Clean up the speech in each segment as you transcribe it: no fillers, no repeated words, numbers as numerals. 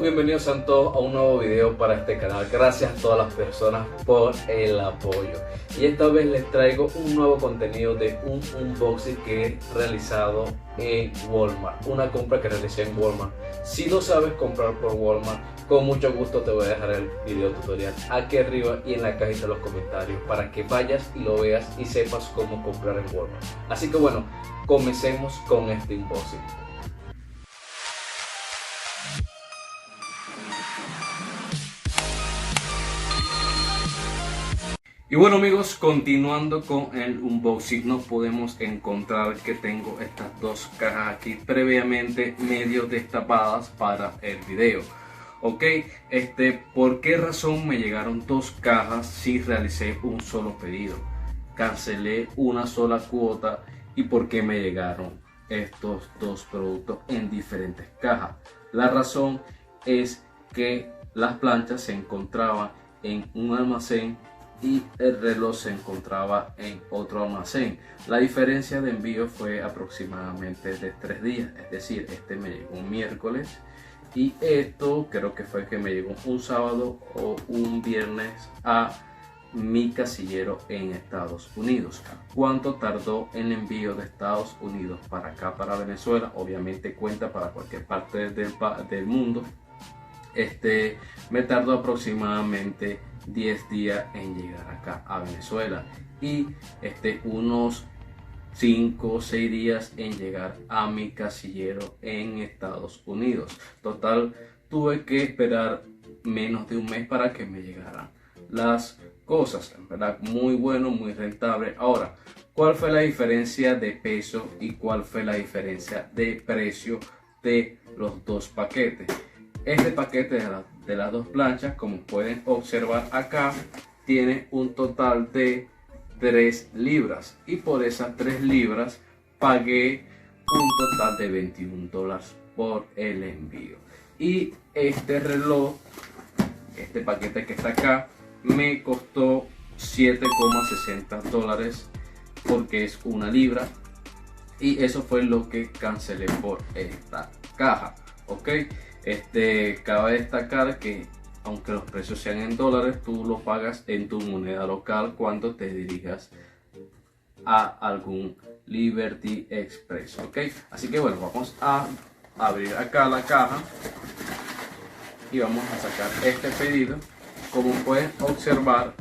bienvenidos a todos a un nuevo video para este canal. Gracias a todas las personas por el apoyo. Y esta vez les traigo un nuevo contenido de un unboxing que he realizado en Walmart. Una compra que realicé en Walmart. Si no sabes comprar por Walmart, con mucho gusto te voy a dejar el video tutorial aquí arriba y en la cajita de los comentarios para que vayas y lo veas y sepas cómo comprar en Walmart. Así que bueno, comencemos con este unboxing. Y bueno amigos, continuando con el unboxing, nos podemos encontrar que tengo estas dos cajas aquí previamente medio destapadas para el video. Ok, ¿por qué razón me llegaron dos cajas si realicé un solo pedido? Cancelé una sola cuota y ¿por qué me llegaron estos dos productos en diferentes cajas? La razón es que las planchas se encontraban en un almacén y el reloj se encontraba en otro almacén. La diferencia de envío fue aproximadamente de 3 días, es decir, este me llegó un miércoles y esto creo que fue que me llegó un sábado o un viernes a mi casillero en Estados Unidos. ¿Cuánto tardó el envío de Estados Unidos para acá, para Venezuela? Obviamente cuenta para cualquier parte del mundo. Me tardó aproximadamente 10 días en llegar acá a Venezuela y unos 5 o 6 días en llegar a mi casillero en Estados Unidos. Total, tuve que esperar menos de un mes para que me llegaran las cosas. En verdad, muy bueno, muy rentable. Ahora, ¿cuál fue la diferencia de peso y cuál fue la diferencia de precio de los dos paquetes? Este paquete de las dos planchas, como pueden observar acá, tiene un total de 3 libras y por esas 3 libras pagué un total de $21 por el envío. Y este reloj, este paquete que está acá, me costó $7,60 porque es una libra y eso fue lo que cancelé por esta caja. Ok, cabe destacar que aunque los precios sean en dólares, tú lo pagas en tu moneda local cuando te dirijas a algún Liberty Express. Ok, así que bueno, vamos a abrir acá la caja y vamos a sacar este pedido. Como pueden observar,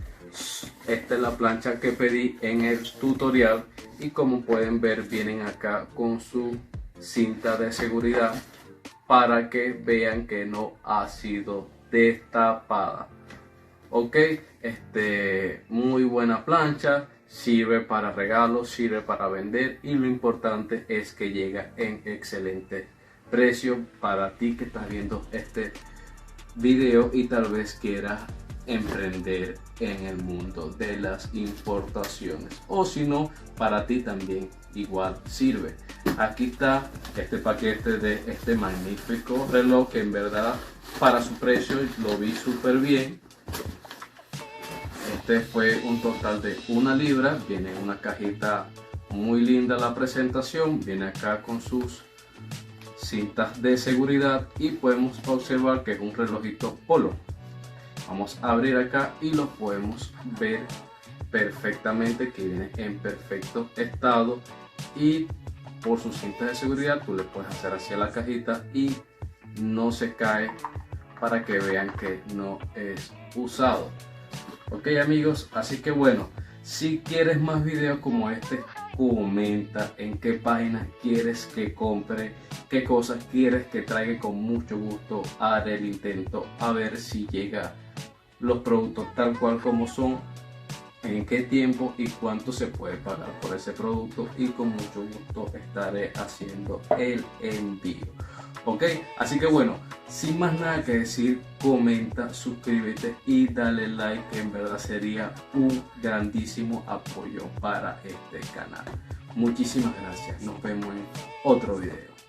esta es la plancha que pedí en el tutorial y como pueden ver vienen acá con su cinta de seguridad para que vean que no ha sido destapada. Ok, muy buena plancha, sirve para regalos, sirve para vender y lo importante es que llega en excelente precio para ti que estás viendo este video y tal vez quieras emprender en el mundo de las importaciones, o si no, para ti también igual sirve. Aquí está este paquete de este magnífico reloj que en verdad para su precio lo vi súper bien. Fue un total de 1 libra, viene en una cajita muy linda la presentación, viene acá con sus cintas de seguridad y podemos observar que es un relojito polo. Vamos a abrir acá y lo podemos ver perfectamente que viene en perfecto estado y por sus cintas de seguridad tú le puedes hacer hacia la cajita y no se cae para que vean que no es usado. Ok amigos, así que bueno, si quieres más videos como este, comenta en qué páginas quieres que compre, qué cosas quieres que traiga, con mucho gusto haré el intento a ver si llega los productos tal cual como son, en qué tiempo y cuánto se puede pagar por ese producto y con mucho gusto estaré haciendo el envío. Ok, así que bueno, sin más nada que decir, comenta, suscríbete y dale like, que en verdad sería un grandísimo apoyo para este canal. Muchísimas gracias, nos vemos en otro video.